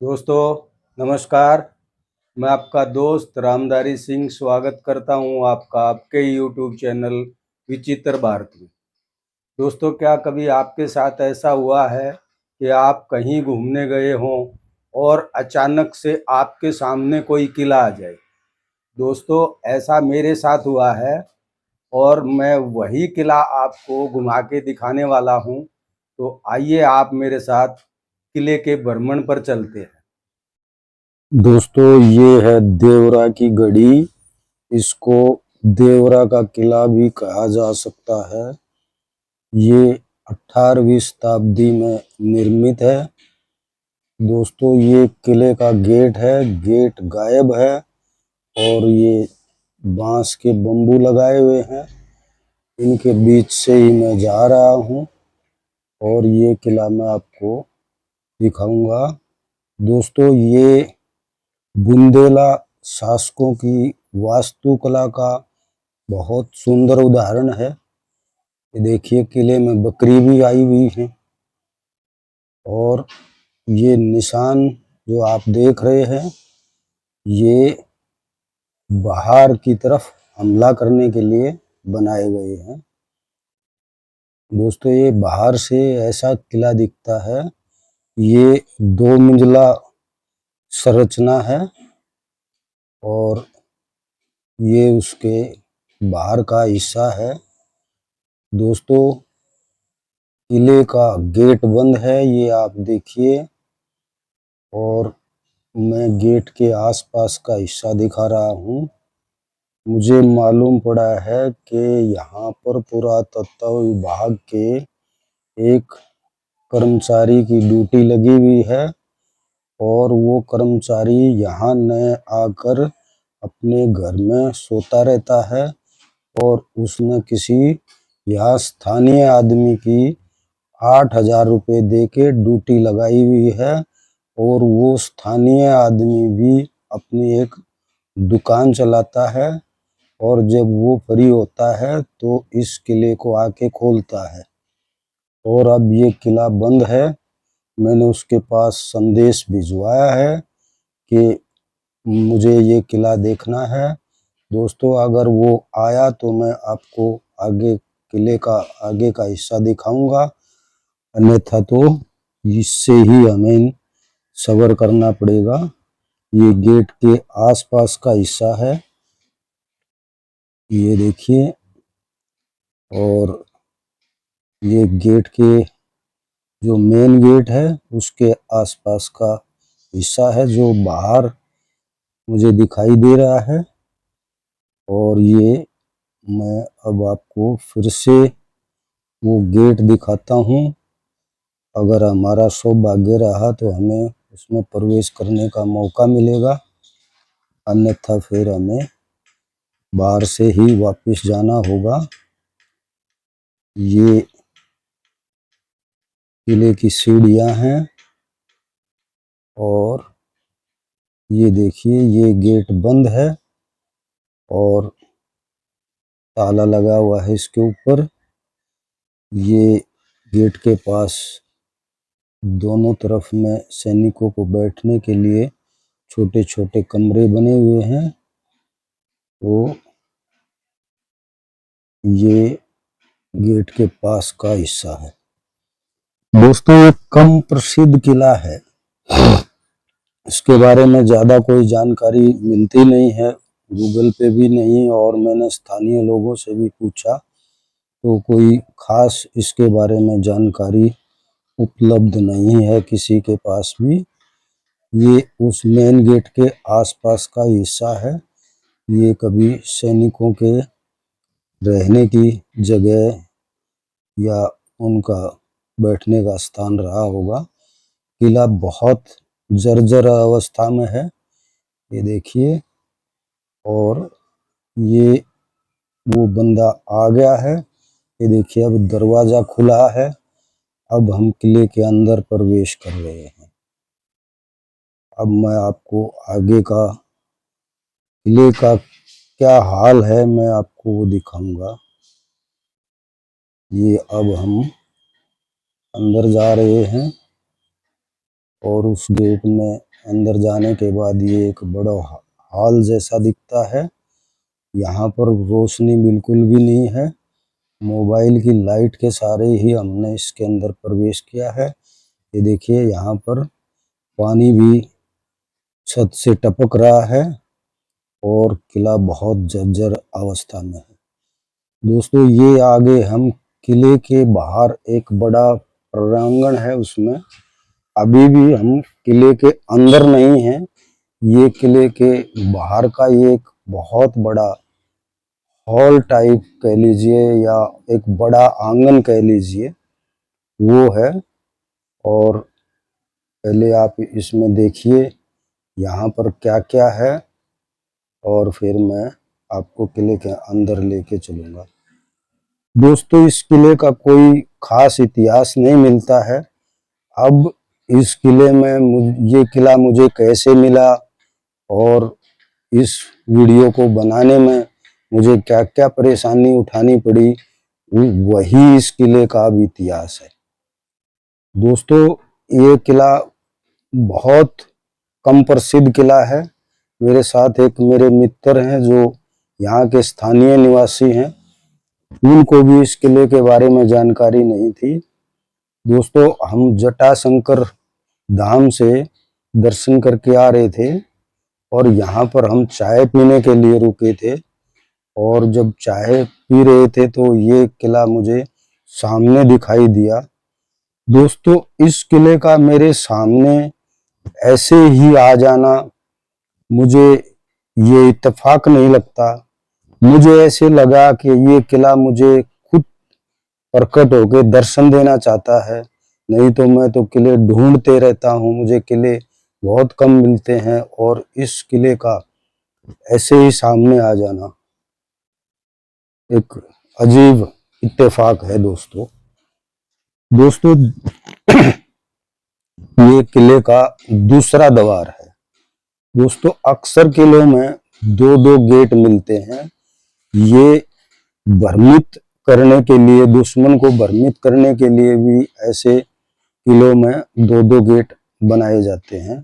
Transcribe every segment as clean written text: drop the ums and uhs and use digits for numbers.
दोस्तों नमस्कार। मैं आपका दोस्त रामधारी सिंह स्वागत करता हूं आपका आपके यूट्यूब चैनल विचित्र भारत में। दोस्तों, क्या कभी आपके साथ ऐसा हुआ है कि आप कहीं घूमने गए हों और अचानक से आपके सामने कोई किला आ जाए? दोस्तों, ऐसा मेरे साथ हुआ है और मैं वही किला आपको घुमा के दिखाने वाला हूं। तो आइए आप मेरे साथ किले के भ्रमण पर चलते हैं। दोस्तों, ये है देवरा की गढ़ी। इसको देवरा का किला भी कहा जा सकता है। ये 18वीं शताब्दी में निर्मित है। दोस्तों, ये किले का गेट है। गेट गायब है और ये बांस के बम्बू लगाए हुए हैं। इनके बीच से ही मैं जा रहा हूँ और ये किला मैं आपको दिखाऊंगा। दोस्तों, ये बुंदेला शासकों की वास्तुकला का बहुत सुंदर उदाहरण है। ये देखिए, किले में बकरी भी आई हुई है और ये निशान जो आप देख रहे हैं, ये बाहर की तरफ हमला करने के लिए बनाए गए हैं। दोस्तों, ये बाहर से ऐसा किला दिखता है। ये 2 मंजिला संरचना है और ये उसके बाहर का हिस्सा है। दोस्तों, किले का गेट बंद है, ये आप देखिए, और मैं गेट के आसपास का हिस्सा दिखा रहा हूँ। मुझे मालूम पड़ा है कि यहाँ पर पुरातत्व विभाग के एक कर्मचारी की ड्यूटी लगी हुई है और वो कर्मचारी यहाँ न आकर अपने घर में सोता रहता है और उसने किसी यहाँ स्थानीय आदमी की 8,000 रुपये दे के ड्यूटी लगाई हुई है और वो स्थानीय आदमी भी अपनी एक दुकान चलाता है और जब वो फ्री होता है तो इस किले को आके खोलता है। और अब ये किला बंद है। मैंने उसके पास संदेश भिजवाया है कि मुझे ये किला देखना है। दोस्तों, अगर वो आया तो मैं आपको आगे किले का आगे का हिस्सा दिखाऊंगा, अन्यथा तो इससे ही हमें सबर करना पड़ेगा। ये गेट के आसपास का हिस्सा है, ये देखिए, और ये गेट के जो मेन गेट है उसके आसपास का हिस्सा है जो बाहर मुझे दिखाई दे रहा है। और ये मैं अब आपको फिर से वो गेट दिखाता हूँ। अगर हमारा सौभाग्य रहा तो हमें उसमें प्रवेश करने का मौका मिलेगा, अन्यथा फिर हमें बाहर से ही वापस जाना होगा। ये किले की सीढ़ियाँ हैं और ये देखिए, ये गेट बंद है और ताला लगा हुआ है इसके ऊपर। ये गेट के पास दोनों तरफ में सैनिकों को बैठने के लिए छोटे छोटे कमरे बने हुए हैं। तो ये गेट के पास का हिस्सा है। दोस्तों, ये कम प्रसिद्ध किला है, इसके बारे में ज़्यादा कोई जानकारी मिलती नहीं है, गूगल पे भी नहीं, और मैंने स्थानीय लोगों से भी पूछा तो कोई खास इसके बारे में जानकारी उपलब्ध नहीं है किसी के पास भी। ये उस मेन गेट के आसपास का हिस्सा है। ये कभी सैनिकों के रहने की जगह या उनका बैठने का स्थान रहा होगा। किला बहुत जर्जर अवस्था में है, ये देखिए, और ये वो बंदा आ गया है। ये देखिए, अब दरवाजा खुला है। अब हम किले के अंदर प्रवेश कर रहे हैं। अब मैं आपको आगे का किले का क्या हाल है मैं आपको वो दिखाऊंगा। ये अब हम अंदर जा रहे हैं और उस गेट में अंदर जाने के बाद ये एक बड़ा हॉल जैसा दिखता है। यहाँ पर रोशनी बिल्कुल भी नहीं है। मोबाइल की लाइट के सहारे ही हमने इसके अंदर प्रवेश किया है। ये देखिए यहाँ पर पानी भी छत से टपक रहा है और किला बहुत जर्जर अवस्था में है। दोस्तों ये आगे हम किले के बाहर एक बड़ा प्रांगण है, उसमें अभी भी हम किले के अंदर नहीं हैं। ये किले के बाहर का ये एक बहुत बड़ा हॉल टाइप कह लीजिए या एक बड़ा आंगन कह लीजिए, वो है। और पहले आप इसमें देखिए यहाँ पर क्या क्या है और फिर मैं आपको किले के अंदर लेके चलूँगा। दोस्तों इस किले का कोई खास इतिहास नहीं मिलता है। अब इस किले में ये किला मुझे कैसे मिला और इस वीडियो को बनाने में मुझे क्या क्या परेशानी उठानी पड़ी, वही इस किले का अब इतिहास है। दोस्तों ये किला बहुत कम प्रसिद्ध किला है। मेरे साथ एक मेरे मित्र हैं जो यहाँ के स्थानीय निवासी हैं, उनको भी इस किले के बारे में जानकारी नहीं थी। दोस्तों हम जटाशंकर धाम से दर्शन करके आ रहे थे और यहाँ पर हम चाय पीने के लिए रुके थे। और जब चाय पी रहे थे तो ये किला मुझे सामने दिखाई दिया। दोस्तों इस किले का मेरे सामने ऐसे ही आ जाना मुझे ये इत्तेफाक नहीं लगता। मुझे ऐसे लगा कि ये किला मुझे खुद प्रकट होकर दर्शन देना चाहता है। नहीं तो मैं तो किले ढूंढते रहता हूँ, मुझे किले बहुत कम मिलते हैं और इस किले का ऐसे ही सामने आ जाना एक अजीब इत्तेफाक है। दोस्तों ये किले का दूसरा द्वार है। दोस्तों अक्सर किलों में दो दो गेट मिलते हैं। ये भ्रमित करने के लिए, दुश्मन को भ्रमित करने के लिए भी ऐसे किलों में दो दो गेट बनाए जाते हैं।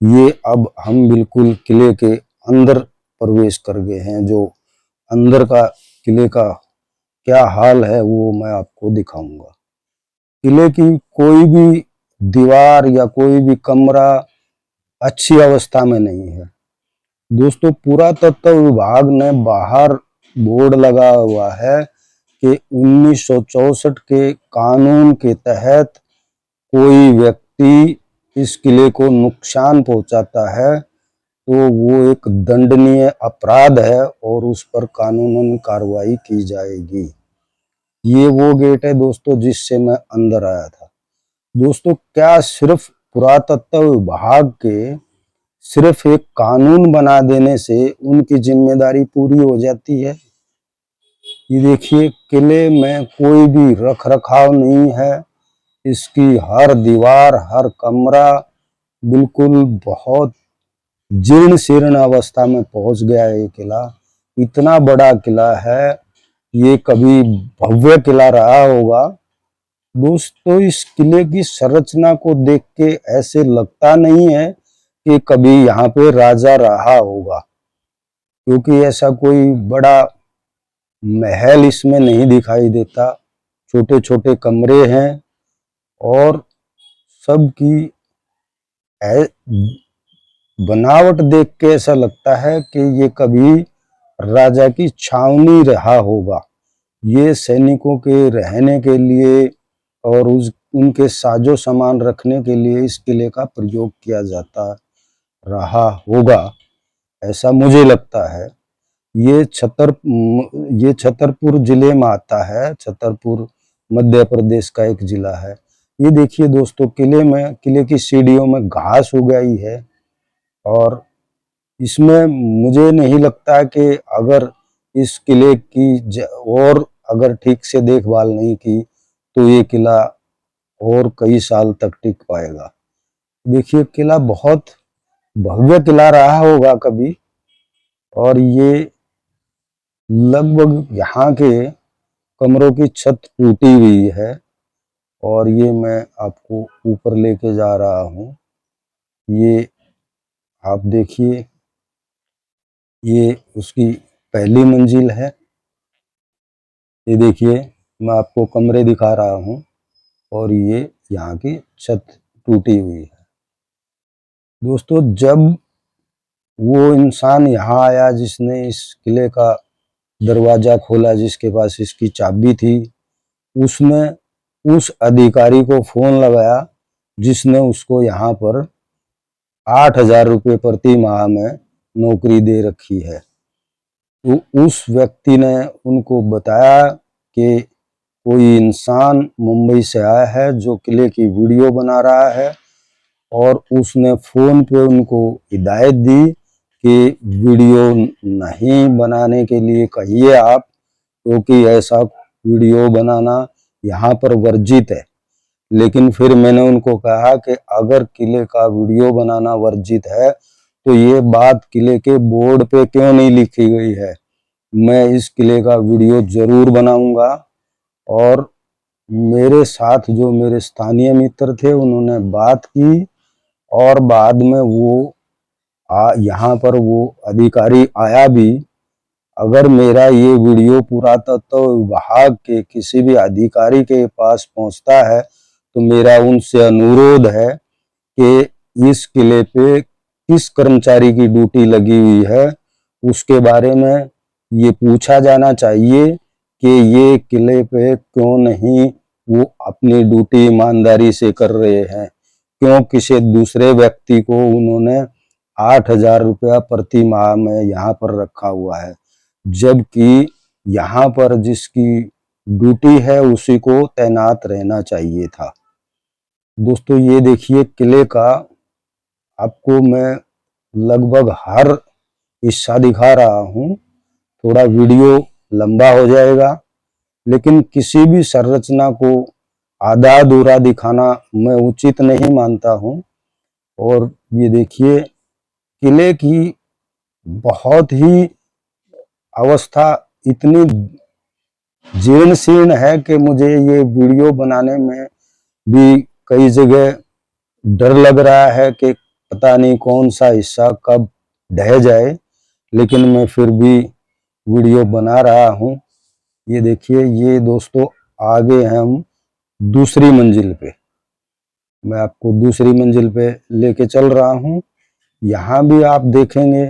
ये अब हम बिल्कुल किले के अंदर प्रवेश कर गए हैं। जो अंदर का किले का क्या हाल है वो मैं आपको दिखाऊंगा। किले की कोई भी दीवार या कोई भी कमरा अच्छी अवस्था में नहीं है। दोस्तों पुरातत्व विभाग ने बाहर बोर्ड लगा हुआ है कि 1964 के कानून के तहत कोई व्यक्ति इस किले को नुकसान पहुंचाता है तो वो एक दंडनीय अपराध है और उस पर कानूनन कार्रवाई की जाएगी। ये वो गेट है दोस्तों जिससे मैं अंदर आया था। दोस्तों क्या सिर्फ पुरातत्व विभाग के सिर्फ एक कानून बना देने से उनकी जिम्मेदारी पूरी हो जाती है? ये देखिए किले में कोई भी रख रखाव नहीं है। इसकी हर दीवार, हर कमरा बिल्कुल बहुत जीर्ण शीर्ण अवस्था में पहुंच गया है। ये किला इतना बड़ा किला है, ये कभी भव्य किला रहा होगा। दोस्तों इस किले की संरचना को देख के ऐसे लगता नहीं है कि कभी यहाँ पे राजा रहा होगा, क्योंकि ऐसा कोई बड़ा महल इसमें नहीं दिखाई देता। छोटे छोटे कमरे हैं और सबकी बनावट देख के ऐसा लगता है कि ये कभी राजा की छावनी रहा होगा। ये सैनिकों के रहने के लिए और उनके साजो सामान रखने के लिए इस किले का प्रयोग किया जाता रहा होगा, ऐसा मुझे लगता है। ये छतरपुर जिले में आता है। छतरपुर मध्य प्रदेश का एक जिला है। ये देखिए दोस्तों किले की सीढ़ियों में घास उग गई है और इसमें मुझे नहीं लगता कि अगर इस किले की और अगर ठीक से देखभाल नहीं की तो ये किला और कई साल तक टिक पाएगा। देखिए किला बहुत भव्य किला रहा होगा कभी, और ये लगभग यहाँ के कमरों की छत टूटी हुई है और ये मैं आपको ऊपर लेके जा रहा हूँ। ये आप देखिए, ये उसकी पहली मंजिल है। ये देखिए, मैं आपको कमरे दिखा रहा हूँ और ये यहाँ की छत टूटी हुई है। दोस्तों, जब वो इंसान यहाँ आया जिसने इस किले का दरवाजा खोला, जिसके पास इसकी चाबी थी, उसने उस अधिकारी को फोन लगाया जिसने उसको यहाँ पर 8,000 रुपये प्रति माह में नौकरी दे रखी है। तो उस व्यक्ति ने उनको बताया कि कोई इंसान मुंबई से आया है जो किले की वीडियो बना रहा है, और उसने फोन पे उनको हिदायत दी कि वीडियो नहीं बनाने के लिए कहिए आप, क्योंकि ऐसा वीडियो बनाना यहाँ पर वर्जित है। लेकिन फिर मैंने उनको कहा कि अगर किले का वीडियो बनाना वर्जित है तो ये बात किले के बोर्ड पे क्यों नहीं लिखी गई है। मैं इस किले का वीडियो जरूर बनाऊंगा। और मेरे साथ जो मेरे स्थानीय मित्र थे उन्होंने बात की, और बाद में वो यहाँ पर वो अधिकारी आया भी। अगर मेरा ये वीडियो पुरातत्व विभाग के किसी भी अधिकारी के पास पहुंचता है तो मेरा उनसे अनुरोध है कि इस किले पे किस कर्मचारी की ड्यूटी लगी हुई है उसके बारे में ये पूछा जाना चाहिए कि ये किले पे क्यों नहीं वो अपनी ड्यूटी ईमानदारी से कर रहे हैं, क्यों किसी दूसरे व्यक्ति को उन्होंने 8,000 रुपया प्रति माह में यहाँ पर रखा हुआ है, जबकि यहाँ पर जिसकी ड्यूटी है उसी को तैनात रहना चाहिए था। दोस्तों, ये देखिए किले का आपको मैं लगभग हर हिस्सा दिखा रहा हूँ। थोड़ा वीडियो लंबा हो जाएगा, लेकिन किसी भी संरचना को आधा अधूरा दिखाना मैं उचित नहीं मानता हूँ। और ये देखिए, किले की बहुत ही अवस्था इतनी जीर्ण शीर्ण है कि मुझे ये वीडियो बनाने में भी कई जगह डर लग रहा है कि पता नहीं कौन सा हिस्सा कब ढह जाए, लेकिन मैं फिर भी वीडियो बना रहा हूँ। ये देखिए, ये दोस्तों आगे हैं हम दूसरी मंजिल पे। मैं आपको दूसरी मंजिल पे लेके चल रहा हूँ। यहाँ भी आप देखेंगे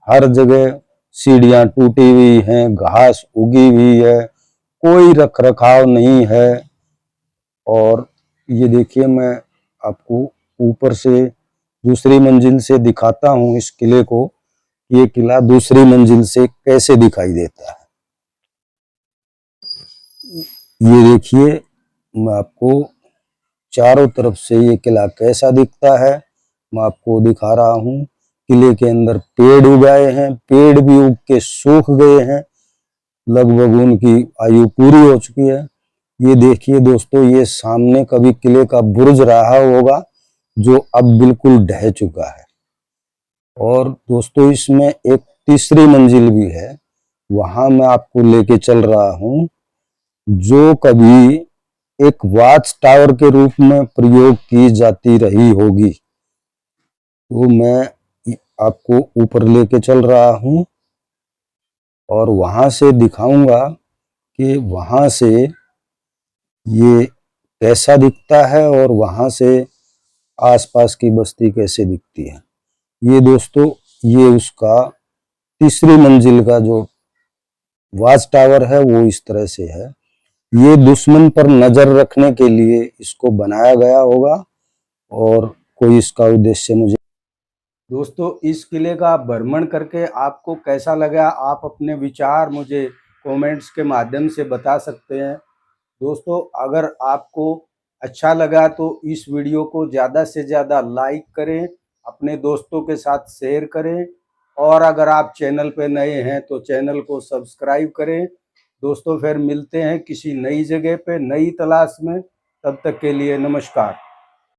हर जगह सीढ़ियाँ टूटी हुई हैं, घास उगी हुई है, कोई रख रखाव नहीं है। और ये देखिए, मैं आपको ऊपर से दूसरी मंजिल से दिखाता हूँ इस किले को। ये किला दूसरी मंजिल से कैसे दिखाई देता है। ये देखिए, मैं आपको चारों तरफ से ये किला कैसा दिखता है मैं आपको दिखा रहा हूँ। किले के अंदर पेड़ उगाए हैं, पेड़ भी उग के सूख गए हैं, लगभग उनकी आयु पूरी हो चुकी है। ये देखिए दोस्तों, ये सामने कभी किले का बुर्ज रहा होगा जो अब बिल्कुल ढह चुका है। और दोस्तों, इसमें एक तीसरी मंजिल भी है, वहां मैं आपको लेके चल रहा हूं, जो कभी एक वॉच टावर के रूप में प्रयोग की जाती रही होगी। तो मैं आपको ऊपर लेके चल रहा हूं और वहां से दिखाऊंगा कि वहां से ये कैसा दिखता है और वहां से आसपास की बस्ती कैसे दिखती है। ये दोस्तों, ये उसका तीसरी मंजिल का जो वॉच टावर है वो इस तरह से है। ये दुश्मन पर नजर रखने के लिए इसको बनाया गया होगा, और कोई इसका उद्देश्य मुझे। दोस्तों, इस किले का भ्रमण करके आपको कैसा लगा, आप अपने विचार मुझे कमेंट्स के माध्यम से बता सकते हैं। दोस्तों, अगर आपको अच्छा लगा तो इस वीडियो को ज़्यादा से ज़्यादा लाइक करें, अपने दोस्तों के साथ शेयर करें, और अगर आप चैनल पे नए हैं तो चैनल को सब्सक्राइब करें। दोस्तों, फिर मिलते हैं किसी नई जगह पे नई तलाश में। तब तक के लिए नमस्कार।